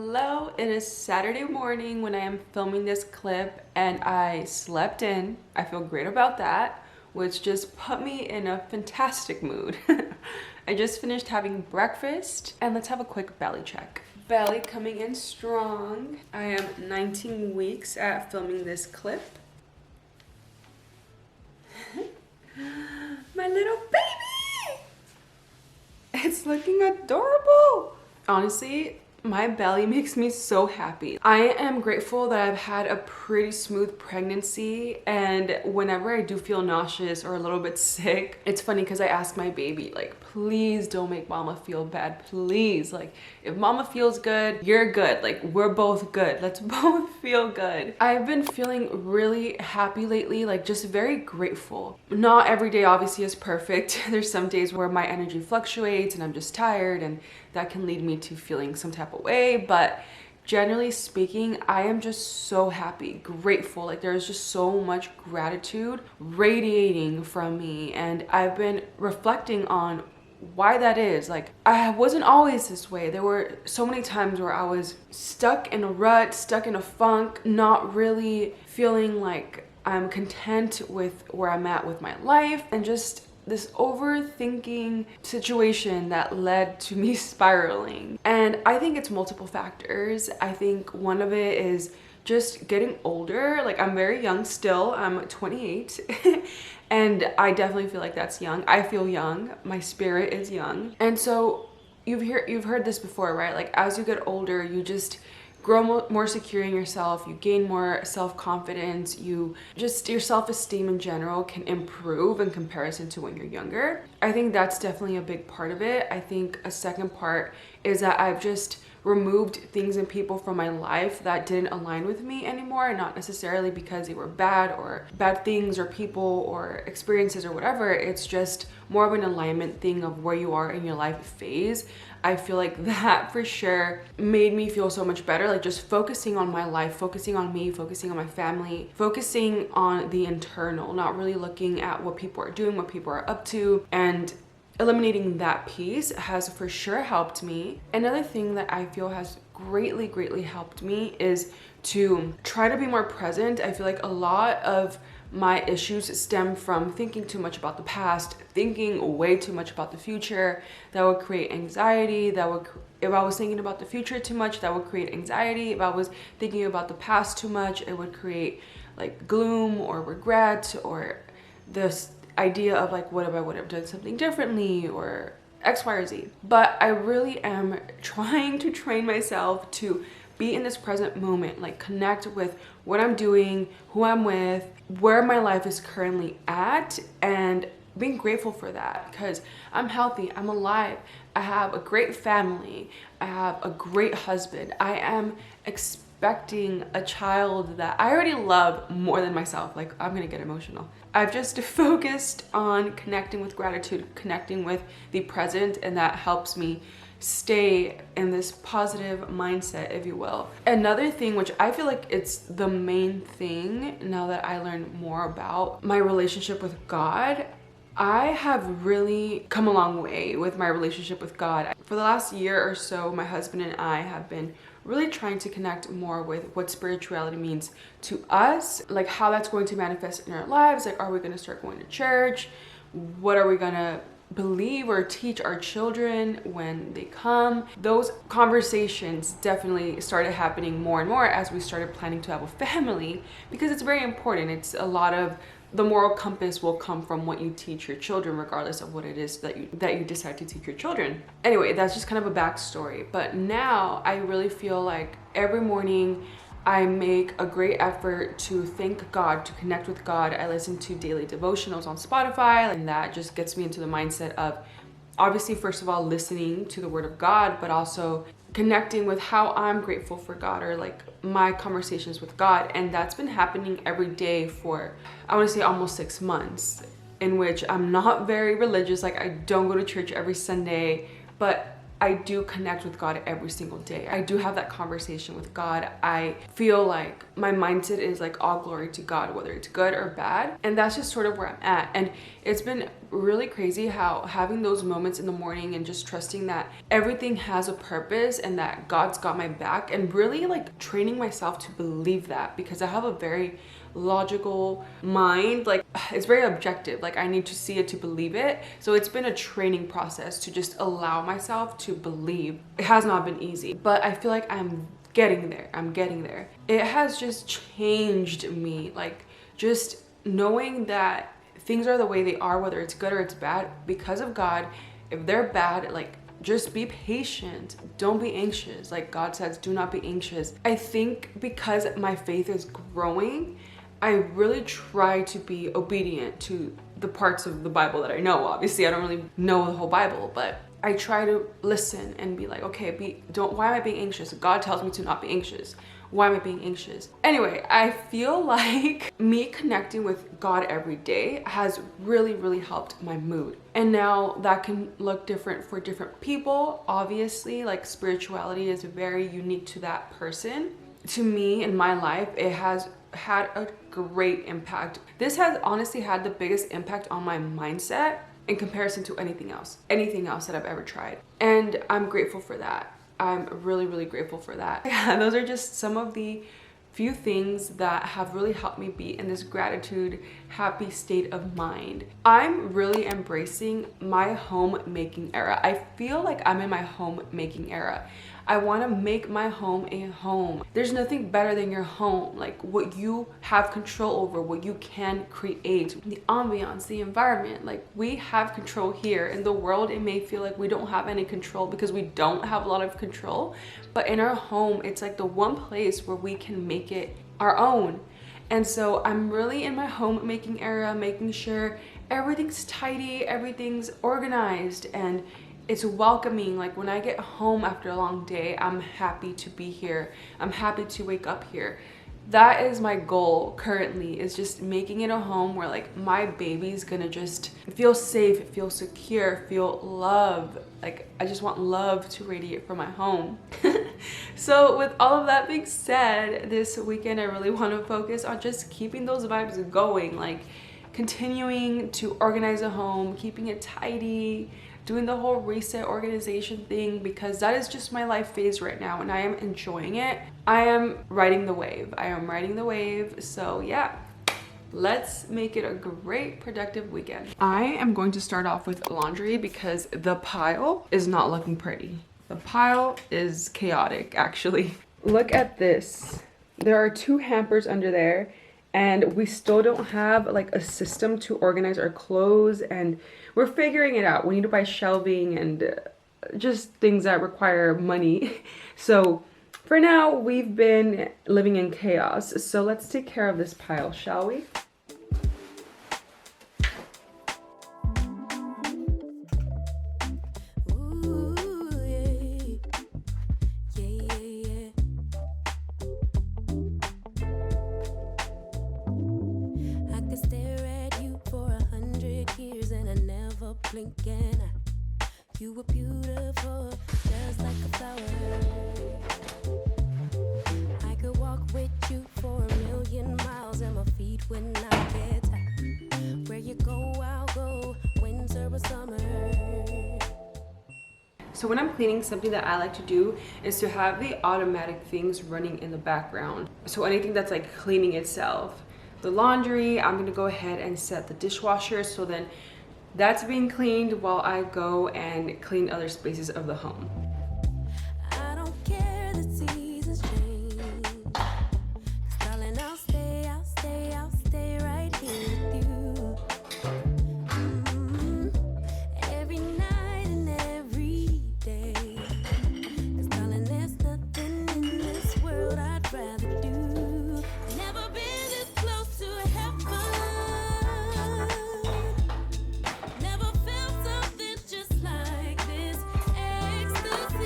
Hello, it is Saturday morning when I am filming this clip and I slept in. I feel great about that, which just put me in a fantastic mood. I just finished having breakfast and let's have a quick belly check. Belly coming in strong. I am 19 weeks at filming this clip. My little baby! It's looking adorable. Honestly, my belly makes me so happy. I am grateful that I've had a pretty smooth pregnancy, and whenever I do feel nauseous or a little bit sick, it's funny because I ask my baby, like, please don't make mama feel bad, please. Like, if mama feels good, you're good. Like, we're both good. Let's both feel good. I've been feeling really happy lately, like just very grateful. Not every day obviously is perfect. There's some days where my energy fluctuates and I'm just tired, and that can lead me to feeling some type of way, but generally speaking, I am just so happy, grateful. Like, there's just so much gratitude radiating from me, and I've been reflecting on why that is. Like, I wasn't always this way. There were so many times where I was stuck in a rut, stuck in a funk, not really feeling like I'm content with where I'm at with my life, and just this overthinking situation that led to me spiraling. And I think it's multiple factors. I think one of it is just getting older. Like, I'm very young still. I'm 28 and I definitely feel like that's young. I feel young. My spirit is young. And so you've heard this before, right? Like, as you get older, you just grow more secure in yourself, you gain more self-confidence, your self-esteem in general can improve in comparison to when you're younger. I think that's definitely a big part of it. I think a second part is that I've just removed things and people from my life that didn't align with me anymore, not necessarily because they were bad things or people or experiences or whatever. It's just more of an alignment thing of where you are in your life phase. I feel like that for sure made me feel so much better. Like, just focusing on my life, focusing on me, focusing on my family, focusing on the internal, not really looking at what people are doing, what people are up to, and eliminating that piece has for sure helped me. Another thing that I feel has greatly helped me is to try to be more present. I feel like a lot of my issues stem from thinking too much about the past, thinking way too much about the future. That would create anxiety. If I was thinking about the future too much, that would create anxiety. If I was thinking about the past too much, it would create like gloom or regret, or this idea of like, what if I would have done something differently, or X, Y, or Z. But I really am trying to train myself to be in this present moment, like connect with what I'm doing, who I'm with, where my life is currently at, and being grateful for that because I'm healthy, I'm alive, I have a great family, I have a great husband, I am expecting a child that I already love more than myself. Like, I'm gonna get emotional. I've just focused on connecting with gratitude, connecting with the present, and that helps me stay in this positive mindset, if you will. Another thing, which I feel like it's the main thing now that I learn more about my relationship with God, I have really come a long way with my relationship with God. For the last year or so, my husband and I have been really trying to connect more with what spirituality means to us, like how that's going to manifest in our lives. Like, are we going to start going to church? What are we going to believe or teach our children when they come? Those conversations definitely started happening more and more as we started planning to have a family, because it's very important. It's a lot of the moral compass will come from what you teach your children, regardless of what it is that you decide to teach your children. Anyway, that's just kind of a backstory. But now I really feel like every morning I make a great effort to thank God, to connect with God. I listen to daily devotionals on Spotify, and that just gets me into the mindset of, obviously, first of all, listening to the word of God, but also connecting with how I'm grateful for God, or like my conversations with God. And that's been happening every day for, I want to say, almost 6 months, in which I'm not very religious. Like, I don't go to church every Sunday, but I do connect with God every single day. I do have that conversation with God. I feel like my mindset is like all glory to God, whether it's good or bad. And that's just sort of where I'm at. And it's been really crazy how having those moments in the morning and just trusting that everything has a purpose and that God's got my back, and really like training myself to believe that, because I have a very logical mind. Like, it's very objective. Like, I need to see it to believe it. So it's been a training process to just allow myself to believe. It has not been easy, but I feel like I'm getting there. I'm getting there. It has just changed me. Like, just knowing that things are the way they are, whether it's good or it's bad, because of God. If they're bad, like, just be patient. Don't be anxious. Like God says, do not be anxious. I think because my faith is growing, I really try to be obedient to the parts of the Bible that I know. Obviously, I don't really know the whole Bible, but I try to listen and be like, okay, why am I being anxious? God tells me to not be anxious. Why am I being anxious? Anyway, I feel like me connecting with God every day has really, really helped my mood. And now that can look different for different people. Obviously, like spirituality is very unique to that person. To me, in my life, it has had a great impact. This has honestly had the biggest impact on my mindset in comparison to anything else that I've ever tried. And I'm grateful for that. I'm really, really grateful for that. Yeah, those are just some of the few things that have really helped me be in this gratitude, happy state of mind. I'm really embracing my homemaking era. I feel like I'm in my homemaking era. I want to make my home a home. There's nothing better than your home, like what you have control over, what you can create, the ambiance, the environment. Like, we have control here. In the world, it may feel like we don't have any control because we don't have a lot of control, but in our home, it's like the one place where we can make it our own. And so I'm really in my homemaking era, making sure everything's tidy, everything's organized, and it's welcoming. Like, when I get home after a long day, I'm happy to be here. I'm happy to wake up here. That is my goal currently, is just making it a home where like my baby's gonna just feel safe, feel secure, feel love. Like, I just want love to radiate from my home. So with all of that being said, this weekend I really want to focus on just keeping those vibes going, like continuing to organize a home, keeping it tidy, doing the whole reset organization thing, because that is just my life phase right now and I am enjoying it. I am riding the wave. So yeah, let's make it a great productive weekend. I am going to start off with laundry because the pile is not looking pretty. The pile is chaotic, actually. Look at this. There are 2 hampers under there, and we still don't have like a system to organize our clothes, and we're figuring it out. We need to buy shelving and just things that require money. So for now, we've been living in chaos. So let's take care of this pile, shall we? Blinking, you were beautiful, just like a flower. I could walk with you for 1,000,000 miles, and my feet would not get tired. Where you go, I'll go, winter or summer. So when I'm cleaning, something that I like to do is to have the automatic things running in the background. So anything that's like cleaning itself. The laundry, I'm gonna go ahead and set the dishwasher, so then that's being cleaned while I go and clean other spaces of the home. I don't care the seasons change, 'cause darling, I'll stay right here with you. Every night and every day, 'cause darling, there's nothing in this world I'd rather do. Never been this close to heaven. Never felt something just like this. Ecstasy.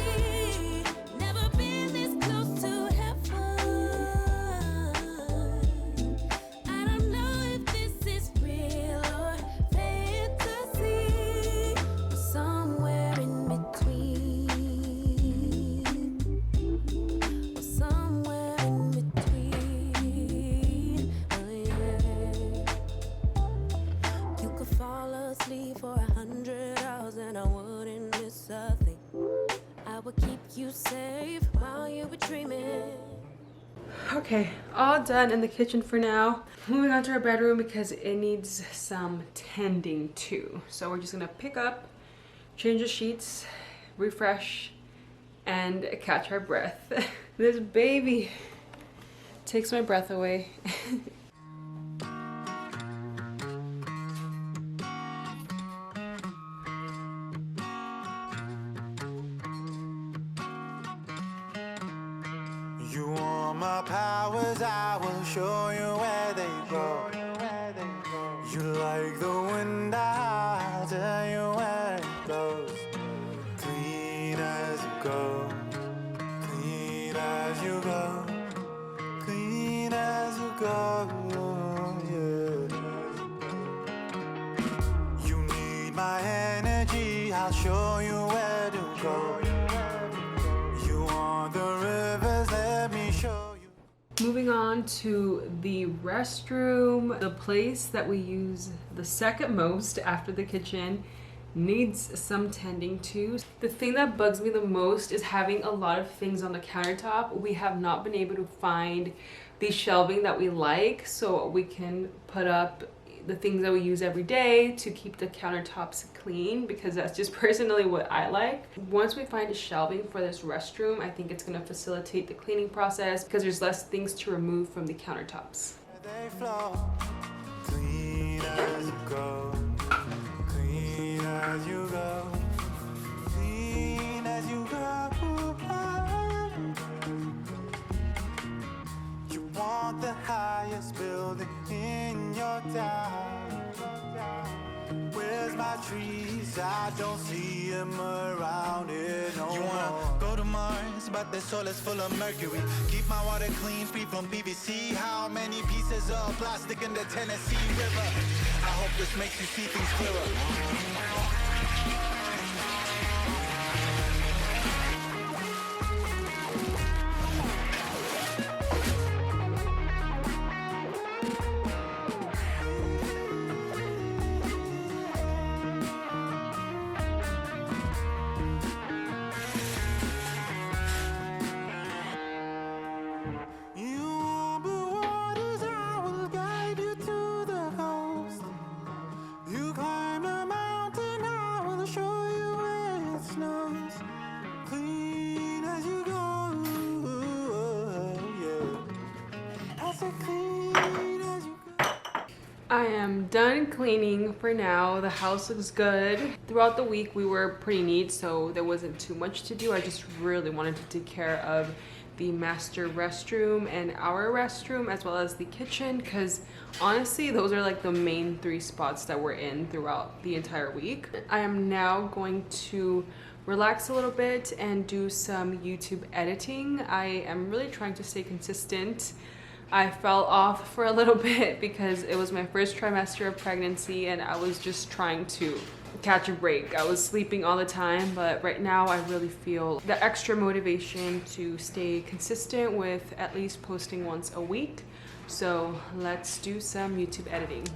that would keep you safe while you were dreaming. Okay, all done in the kitchen for now. Moving on to our bedroom because it needs some tending too. So we're just gonna pick up, change the sheets, refresh, and catch our breath. This baby takes my breath away. You want my powers, I will show you where they go. You like the wind, I'll tell you where it blows. Clean as you go, clean as you go, clean as you go, yeah. You need my energy, I'll show you where to go. You want the rivers, let me show you. Moving on to the restroom, the place that we use the second most after the kitchen needs some tending to. The thing that bugs me the most is having a lot of things on the countertop. We have not been able to find the shelving that we like so we can put up the things that we use every day to keep the countertops clean, because that's just personally what I like. Once we find a shelving for this restroom, I think it's going to facilitate the cleaning process because there's less things to remove from the countertops. They flow, clean as you go, clean as you go, clean as you go. You want the highest building in your town. Where's my trees? I don't see them around here no more. You wanna go to Mars, but the soil is full of mercury. Keep my water clean, free from PVC. How many pieces of plastic in the Tennessee River? I hope this makes you see things clearer. I am done cleaning for now. The house looks good. Throughout the week we were pretty neat, so there wasn't too much to do. I just really wanted to take care of the master restroom and our restroom as well as the kitchen, because honestly those are like the main three spots that we're in throughout the entire week. I am now going to relax a little bit and do some YouTube editing. I am really trying to stay consistent. I fell off for a little bit because it was my first trimester of pregnancy and I was just trying to catch a break. I was sleeping all the time, but right now I really feel the extra motivation to stay consistent with at least posting once a week. So let's do some YouTube editing.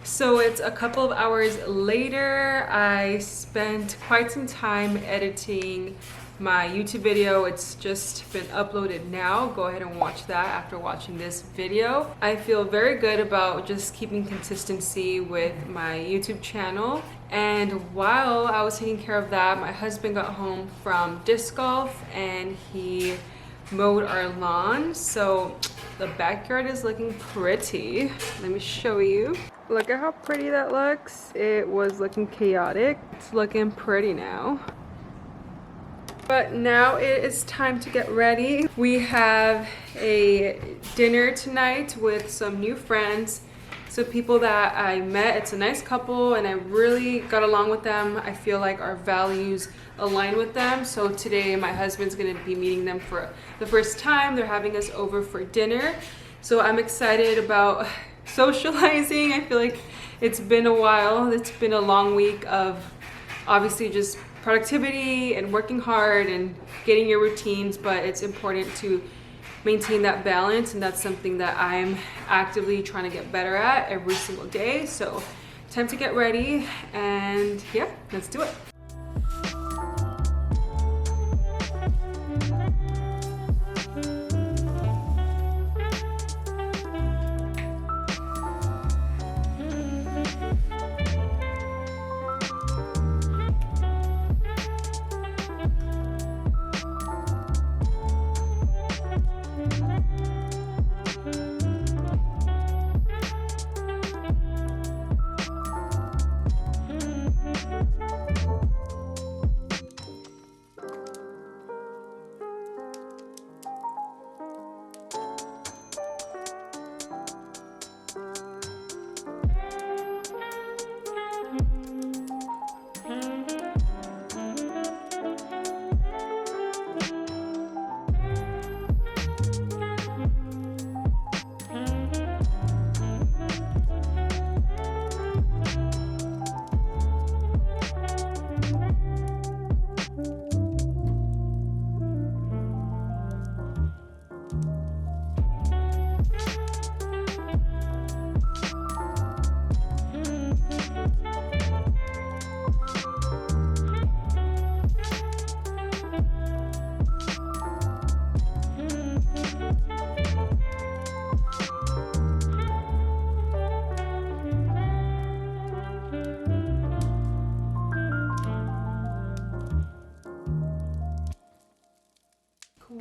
So it's a couple of hours later. I spent quite some time editing my YouTube video. It's just been uploaded now. Go ahead and watch that after watching this video. I feel very good about just keeping consistency with my YouTube channel. And while I was taking care of that, my husband got home from disc golf and he mowed our lawn. So the backyard is looking pretty. Let me show you. Look at how pretty that looks. It was looking chaotic. It's looking pretty now. But now it is time to get ready. We have a dinner tonight with some new friends. So people that I met. It's a nice couple and I really got along with them. I feel like our values align with them. So today my husband's gonna be meeting them for the first time. They're having us over for dinner. So I'm excited about socializing. I feel like it's been a while. It's been a long week of obviously just productivity and working hard and getting your routines, but it's important to maintain that balance, and that's something that I'm actively trying to get better at every single day. So time to get ready, and yeah, let's do it.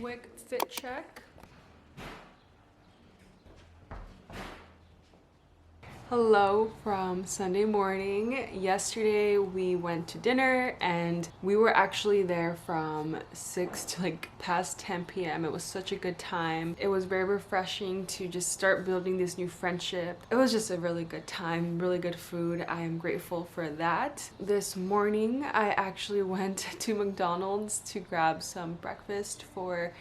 Quick fit check. Hello from Sunday morning. Yesterday we went to dinner and we were actually there from 6 to like past 10 p.m. It was such a good time. It was very refreshing to just start building this new friendship. It was just a really good time, really good food. I am grateful for that. This morning I actually went to McDonald's to grab some breakfast for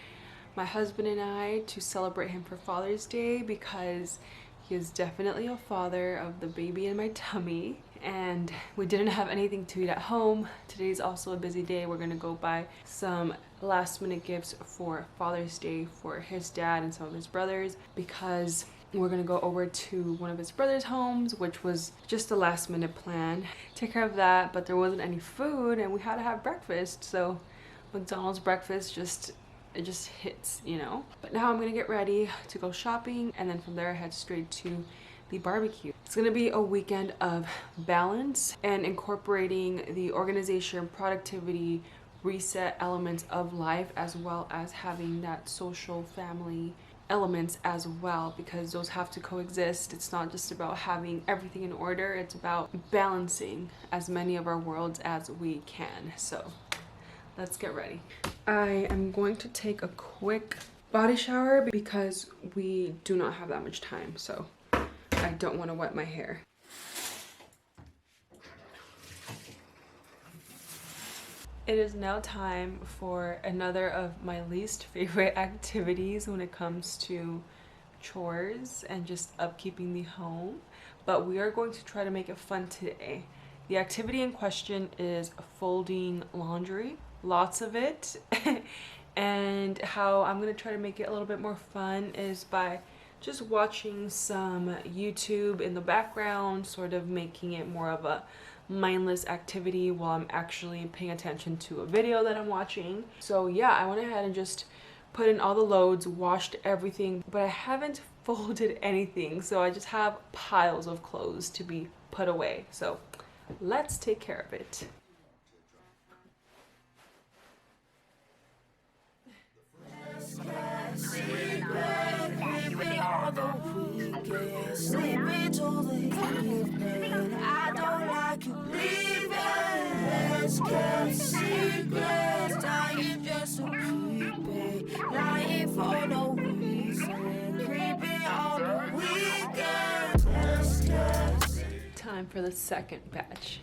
my husband and I to celebrate him for Father's Day, because he is definitely a father of the baby in my tummy, and we didn't have anything to eat at home. Today's also a busy day. We're gonna go buy some last minute gifts for Father's Day for his dad and some of his brothers, because we're gonna go over to one of his brother's homes, which was just a last minute plan. Take care of that, but there wasn't any food and we had to have breakfast, so McDonald's breakfast it just hits, you know. But now I'm gonna get ready to go shopping, and then from there I head straight to the barbecue. It's gonna be a weekend of balance and incorporating the organization, productivity, reset elements of life, as well as having that social family elements as well, because those have to coexist. It's not just about having everything in order, it's about balancing as many of our worlds as we can. So let's get ready. I am going to take a quick body shower because we do not have that much time, so I don't want to wet my hair. It is now time for another of my least favorite activities when it comes to chores and just upkeeping the home, but we are going to try to make it fun today. The activity in question is folding laundry. Lots of it. And how I'm gonna try to make it a little bit more fun is by just watching some YouTube in the background, sort of making it more of a mindless activity while I'm actually paying attention to a video that I'm watching. So yeah, I went ahead and just put in all the loads, washed everything, but I haven't folded anything, so I just have piles of clothes to be put away. So let's take care of it. Sleeping till the evening. I don't like you leaving. Let's get secrets. Dying just to keep it. Lying for no reason. Creeping on the weekend. Let's get Time for the second batch.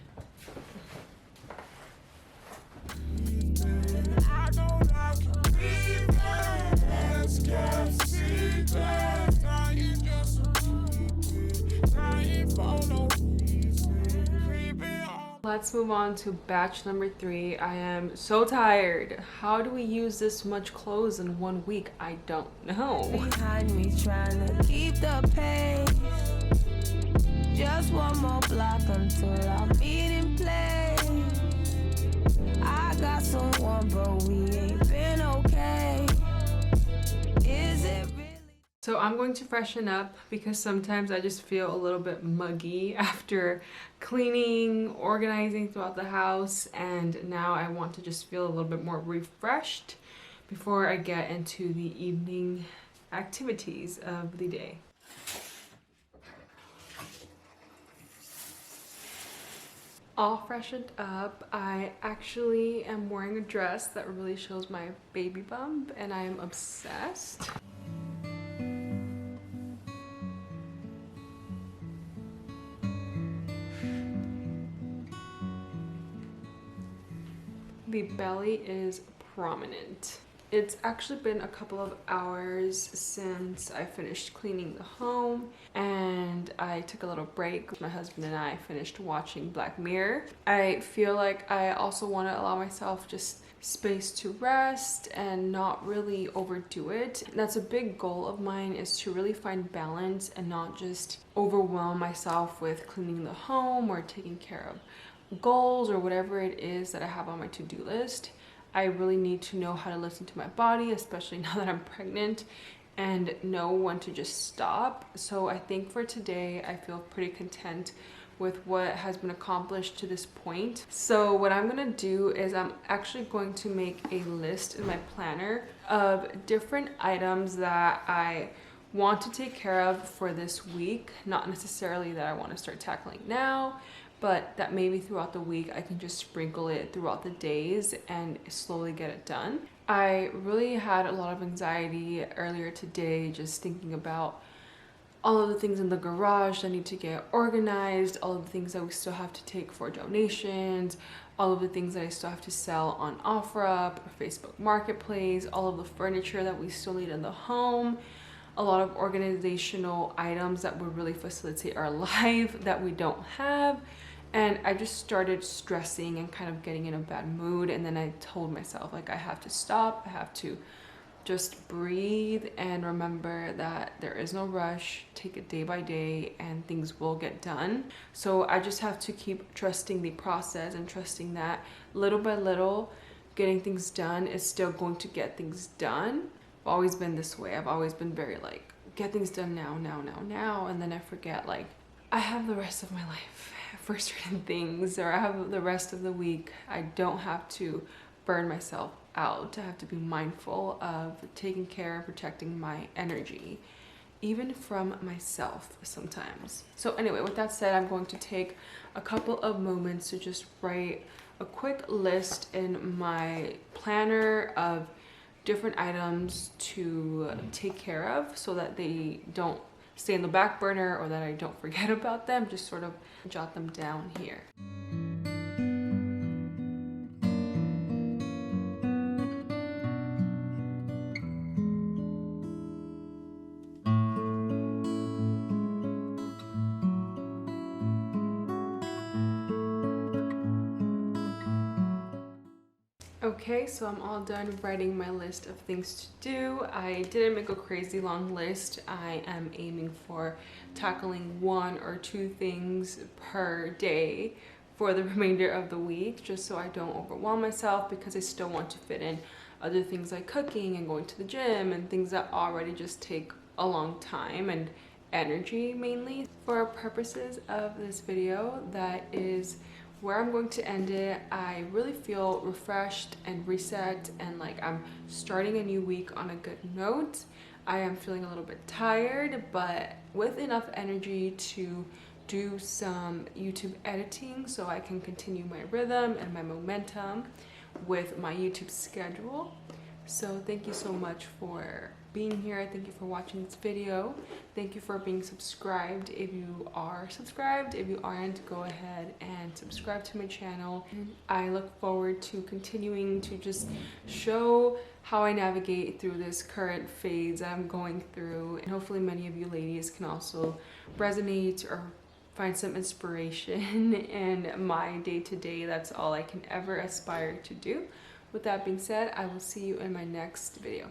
let's move on to batch number 3. I am so tired. How do we use this much clothes in 1 week? I don't know. Behind me trying to keep the pace. Just one more block until I meet in place. I got someone, but we ain't been okay. Is it really? So I'm going to freshen up because sometimes I just feel a little bit muggy after cleaning, organizing throughout the house, and now I want to just feel a little bit more refreshed before I get into the evening activities of the day. All freshened up. I actually am wearing a dress that really shows my baby bump and I am obsessed. The belly is prominent. It's actually been a couple of hours since I finished cleaning the home and I took a little break. My husband and I finished watching Black Mirror. I feel like I also want to allow myself just space to rest and not really overdo it. That's a big goal of mine, is to really find balance and not just overwhelm myself with cleaning the home or taking care of goals or whatever it is that I have on my to-do list. I really need to know how to listen to my body, especially now that I'm pregnant, and know when to just stop. So I think for today, I feel pretty content with what has been accomplished to this point. So what I'm gonna do is I'm actually going to make a list in my planner of different items that I want to take care of for this week. Not necessarily that I want to start tackling now, but that maybe throughout the week I can just sprinkle it throughout the days and slowly get it done. I really had a lot of anxiety earlier today just thinking about all of the things in the garage that need to get organized, all of the things that we still have to take for donations, all of the things that I still have to sell on OfferUp or Facebook Marketplace, all of the furniture that we still need in the home, a lot of organizational items that would really facilitate our life that we don't have. And I just started stressing and kind of getting in a bad mood. And then I told myself, like, I have to stop. I have to just breathe and remember that there is no rush. Take it day by day and things will get done. So I just have to keep trusting the process and trusting that little by little, getting things done is still going to get things done. I've always been this way. I've always been very like, get things done now. And then I forget, like, I have the rest of my life for certain things, or I have the rest of the week. I don't have to burn myself out. I have to be mindful of taking care and protecting my energy, even from myself sometimes. So anyway, with that said, I'm going to take a couple of moments to just write a quick list in my planner of different items to take care of so that they don't stay in the back burner or that I don't forget about them. Just sort of jot them down here. Okay, so I'm all done writing my list of things to do. I didn't make a crazy long list. I am aiming for tackling 1 or 2 things per day for the remainder of the week, just so I don't overwhelm myself, because I still want to fit in other things like cooking and going to the gym and things that already just take a long time and energy mainly. For purposes of this video, that is where I'm going to end it. I really feel refreshed and reset and like I'm starting a new week on a good note. I am feeling a little bit tired, but with enough energy to do some YouTube editing so I can continue my rhythm and my momentum with my YouTube schedule. So thank you so much for being here. Thank you for watching this video. Thank you for being subscribed if you are subscribed. If you aren't, go ahead and subscribe to my channel. I look forward to continuing to just show how I navigate through this current phase I'm going through, and hopefully many of you ladies can also resonate or find some inspiration in my day-to-day. That's all I can ever aspire to do. With that being said, I will see you in my next video.